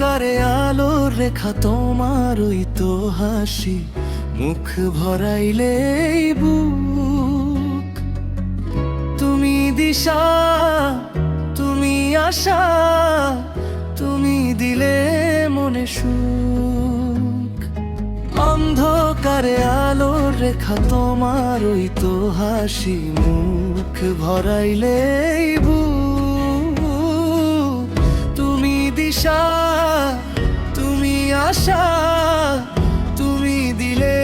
অন্ধকারে আলোর রেখা তোমার ওই তো হাসি, মুখ ভরাইলে এই বুক। তুমি দিশা, তুমি আশা, তুমি দিলে মনে সুখ। অন্ধকারে আলোর রেখা তোমার ওই তো হাসি, মুখ ভরাইলে এই বুক। তুমি দিশা, তুমি আশা, তুমি দিলে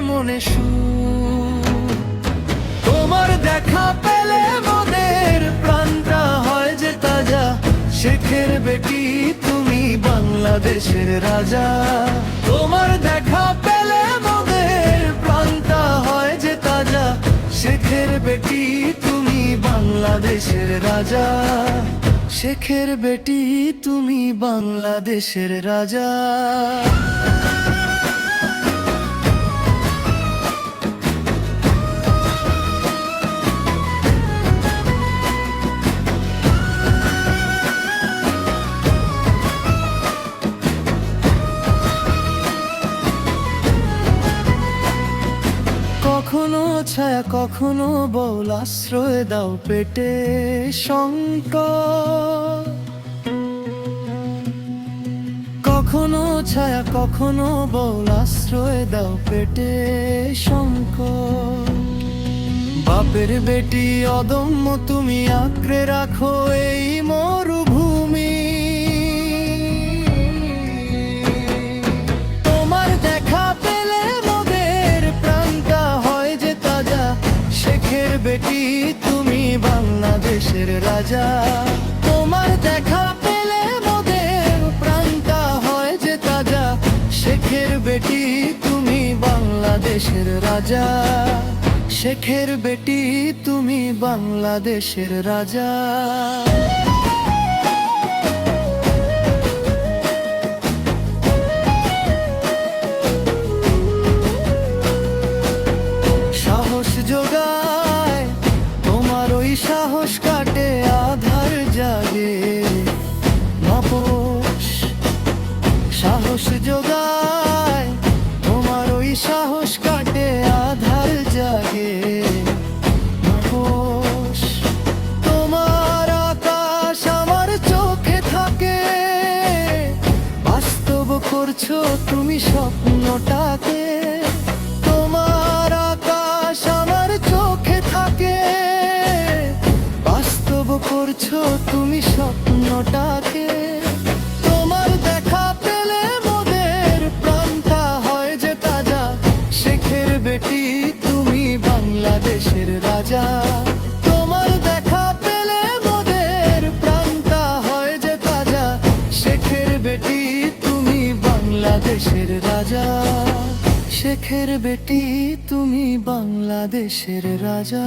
মনে সুখ। তোমার দেখা পেলে মোদের প্রাণটা হয় যে তাজা, শেখের বেটি তুমি বাংলাদেশের রাজা। তোমার দেখা পেলে মোদের প্রাণটা হয় যে তাজা, শেখের বেটি তুমি বাংলাদেশের রাজা। শেখের বেটি তুমি বাংলাদেশের রাজা। কখনো ছায়া কখনো বল, আশ্রয় দাও পেটে সংকট। কখনো ছায়া কখনো বল, আশ্রয় দাও পেটে সংকট। বাপের বেটি অদম্য তুমি আঁকড়ে রাখো এই মরুভূমি। তোমার দেখা পেলে মোদের প্রাণটা হয় যে তাজা, শেখের বেটি তুমি বাংলাদেশের রাজা। তোমার দেখা পেলে মোদের প্রাণটা হয় যে তাজা, শেখের বেটি তুমি বাংলাদেশের রাজা। শেখের বেটি তুমি বাংলাদেশের রাজা। সাহস যোগায় তোমার ওই সাহস, কাটে আধার জাগে মাপস। সাহস যোগায় তোমার ওই সাহস, কাটে আধার জাগে মাপস। তোমার আকাশ আমার চোখে থাকে, বাস্তব করছো তুমি স্বপ্নটাকে। তোমার আকাশ আমার চোখে থাকে, বাস্তব করছো তুমি স্বপ্নটাকে। তোমার দেখা পেলে মোদের প্রাণটা হয় যে তাজা, শেখের বেটি তুমি বাংলাদেশের রাজা। তোমার দেখা পেলে মোদের প্রাণটা হয় যে তাজা, শেখের বেটি তুমি বাংলাদেশের রাজা। শেখের বেটি তুমি বাংলাদেশের রাজা।